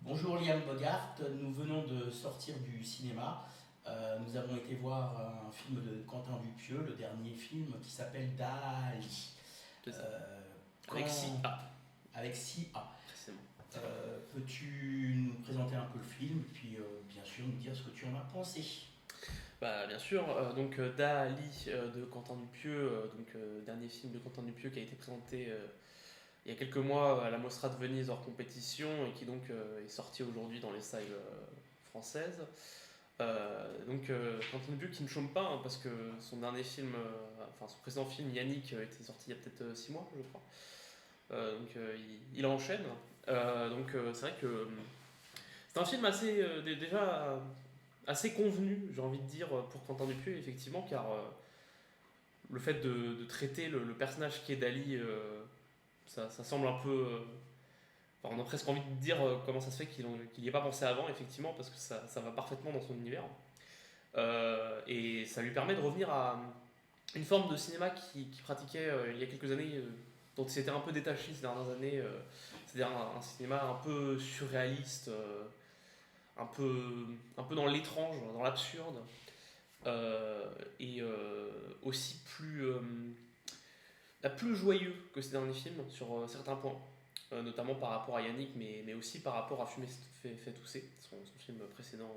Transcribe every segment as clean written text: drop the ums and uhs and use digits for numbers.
Bonjour Liam Bogart, nous venons de sortir du cinéma. Nous avons été voir un film de Quentin Dupieux, le dernier film qui s'appelle Dali. C'est ça. Euh, Avec si quand... A, Avec 6A. précisément. Peux-tu nous présenter un peu le film et puis bien sûr nous dire ce que tu en as pensé? Bah, bien sûr, Dali de Quentin Dupieux, dernier film de Quentin Dupieux qui a été présenté il y a quelques mois à la Mostra de Venise hors compétition et qui donc est sorti aujourd'hui dans les salles françaises. Quentin Dupieux qui ne chôme pas parce que son dernier film, enfin son précédent film Yannick était sorti il y a peut-être 6 mois je crois. Il enchaîne. C'est vrai que c'est un film assez déjà assez convenu, j'ai envie de dire, pour Quentin Dupieux, effectivement, car le fait de traiter le personnage qui est Dali, ça semble un peu. Enfin, on a presque envie de dire comment ça se fait qu'il n'y ait pas pensé avant, effectivement, parce que ça va parfaitement dans son univers. Et ça lui permet de revenir à une forme de cinéma qu'il pratiquait il y a quelques années, dont il s'était un peu détaché ces dernières années, c'est-à-dire un cinéma un peu surréaliste, un peu dans l'étrange, dans l'absurde, et aussi plus joyeux que ces derniers films sur certains points, notamment par rapport à Yannick, mais aussi par rapport à Fumer fait tousser, son film précédent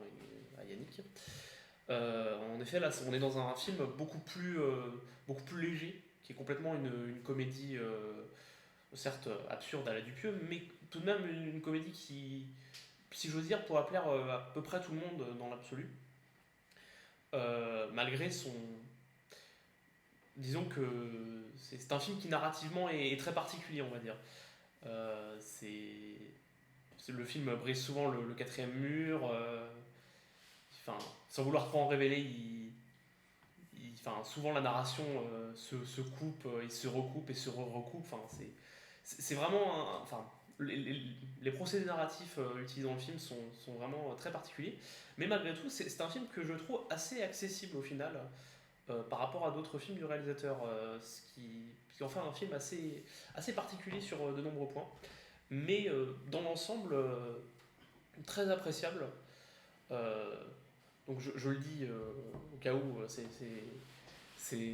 à Yannick. En effet, là, on est dans un film beaucoup plus léger, qui est complètement une comédie, certes absurde à la Dupieux, mais tout de même une comédie qui, si j'ose dire, pourrait plaire à peu près tout le monde dans l'absolu. Malgré son. Disons que c'est un film qui narrativement est très particulier, on va dire. Le film brise souvent le quatrième mur. Enfin, sans vouloir trop en révéler, enfin, souvent la narration se coupe et se recoupe et se recoupe. Enfin, c'est vraiment. Enfin, les procédés narratifs utilisés dans le film sont vraiment très particuliers. Mais malgré tout, c'est un film que je trouve assez accessible au final par rapport à d'autres films du réalisateur. Ce qui en fait un film assez particulier sur de nombreux points. Mais dans l'ensemble, très appréciable. Euh, je le dis au cas où,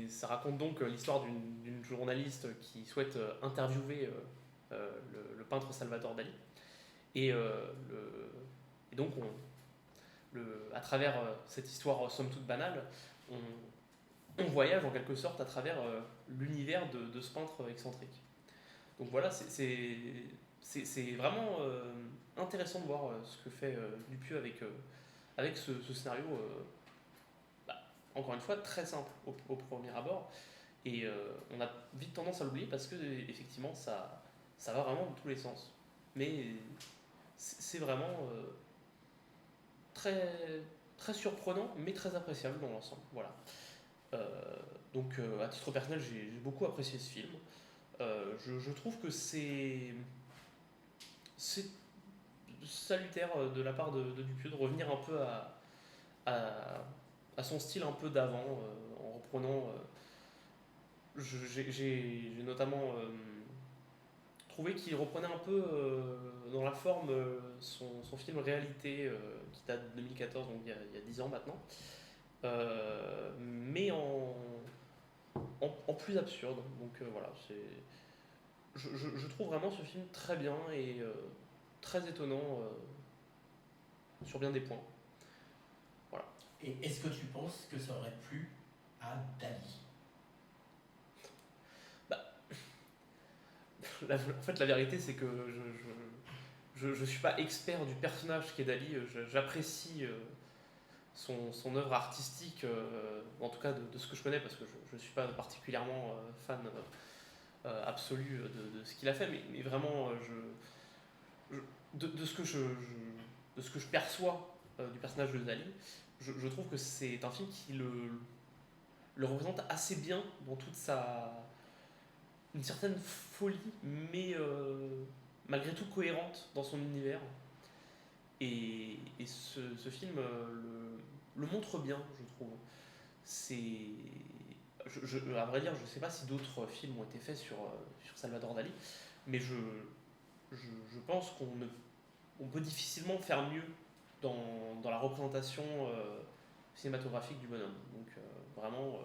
ça raconte donc l'histoire d'une journaliste qui souhaite interviewer le peintre Salvatore Dali. Et, et donc, à travers cette histoire somme toute banale, on, on voyage en quelque sorte à travers l'univers de ce peintre excentrique. Donc voilà, c'est vraiment intéressant de voir ce que fait Dupieux avec ce scénario, bah, encore une fois, très simple au premier abord. Et on a vite tendance à l'oublier parce que effectivement ça va vraiment dans tous les sens. Mais c'est vraiment très, très surprenant, mais très appréciable dans l'ensemble. Voilà. À titre personnel, j'ai beaucoup apprécié ce film. Je trouve que c'est salutaire de la part de Dupieux de revenir un peu à, à son style un peu d'avant, en reprenant. J'ai notamment trouvé qu'il reprenait un peu dans la forme son film Réalité qui date de 2014, donc il y a 10 ans maintenant, mais en plus absurde. Voilà, je trouve vraiment ce film très bien et très étonnant sur bien des points. Voilà. Et est-ce que tu penses que ça aurait plu à Dali? Bah, en fait, la vérité, c'est que je suis pas expert du personnage qui est Dali. J'apprécie son œuvre artistique, en tout cas de ce que je connais, parce que je ne suis pas particulièrement fan absolu de ce qu'il a fait, mais vraiment, de ce que de ce que je perçois du personnage de Dali, je trouve que c'est un film qui le représente assez bien dans toute une certaine folie, mais malgré tout cohérente dans son univers. Et ce film le montre bien, je trouve. C'est. À vrai dire, je ne sais pas si d'autres films ont été faits sur Salvador Dali, mais je pense qu'on ne on peut difficilement faire mieux dans la représentation cinématographique du bonhomme. Donc vraiment,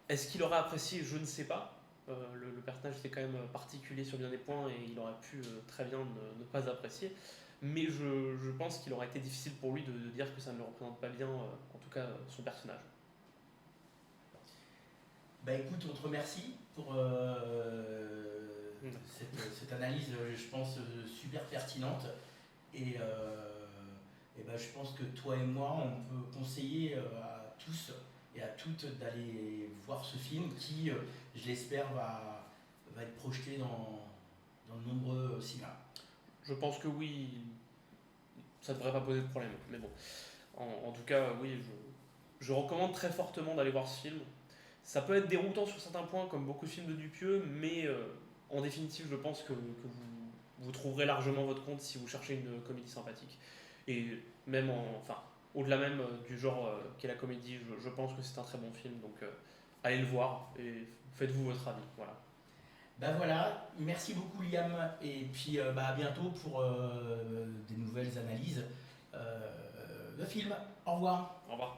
est-ce qu'il aurait apprécié? Je ne sais pas. Le personnage était quand même particulier sur bien des points et il aurait pu très bien ne pas apprécier. Mais je pense qu'il aurait été difficile pour lui de dire que ça ne le représente pas bien, en tout cas son personnage. Bah écoute, on te remercie pour cette analyse, je pense, super pertinente. Et bah, je pense que toi et moi, on peut conseiller à tous et à toutes d'aller voir ce film qui, je l'espère, va être projeté dans de nombreux cinémas. Je pense que oui, ça ne devrait pas poser de problème. Mais bon, en tout cas, oui, je recommande très fortement d'aller voir ce film. Ça peut être déroutant sur certains points, comme beaucoup de films de Dupieux, mais en définitive, je pense que vous trouverez largement votre compte si vous cherchez une comédie sympathique. Et même enfin, au-delà même du genre qu'est la comédie, je pense que c'est un très bon film. Donc allez le voir et faites-vous votre avis. Voilà. Bah voilà, merci beaucoup Liam, et puis bah, à bientôt pour des nouvelles analyses de films. Au revoir. Au revoir.